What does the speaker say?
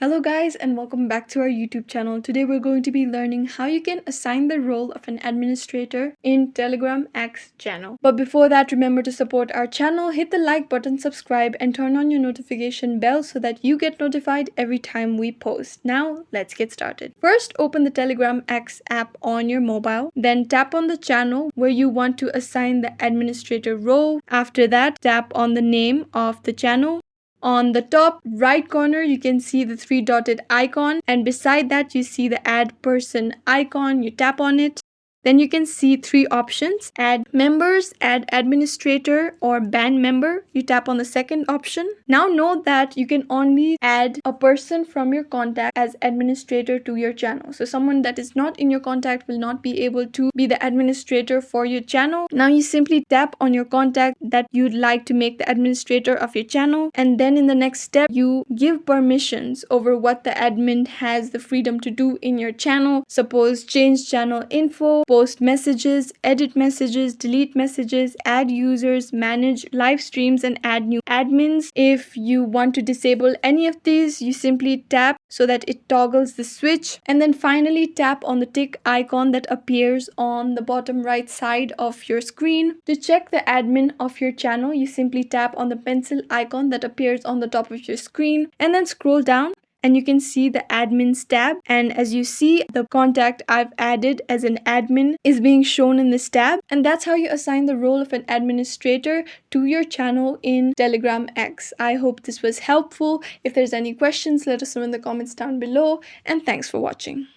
Hello guys and welcome back to our YouTube channel. Today we're going to be learning how you can assign the role of an administrator in Telegram X channel. But before that, remember to support our channel, hit the like button, subscribe and turn on your notification bell so that you get notified every time we post. Now let's get started. First, open the Telegram X app on your mobile, then tap on the channel where you want to assign the administrator role. After that, tap on the name of the channel. On the top right corner, you can see the three dotted icon, and beside that, you see the add person icon. You tap on it. Then you can see three options: add members, add administrator, or band member. You tap on the second option. Now note that you can only add a person from your contact as administrator to your channel. So someone that is not in your contact will not be able to be the administrator for your channel. Now you simply tap on your contact that you'd like to make the administrator of your channel, and then in the next step you give permissions over what the admin has the freedom to do in your channel. Suppose change channel info, post messages, edit messages, delete messages, add users, manage live streams, and add new admins. If you want to disable any of these, you simply tap so that it toggles the switch, and then finally tap on the tick icon that appears on the bottom right side of your screen. To check the admin of your channel, you simply tap on the pencil icon that appears on the top of your screen and then scroll down, and you can see the admins tab. And as you see, the contact I've added as an admin is being shown in this tab. And that's how you assign the role of an administrator to your channel in Telegram X. I hope this was helpful. If there's any questions, let us know in the comments down below, and thanks for watching.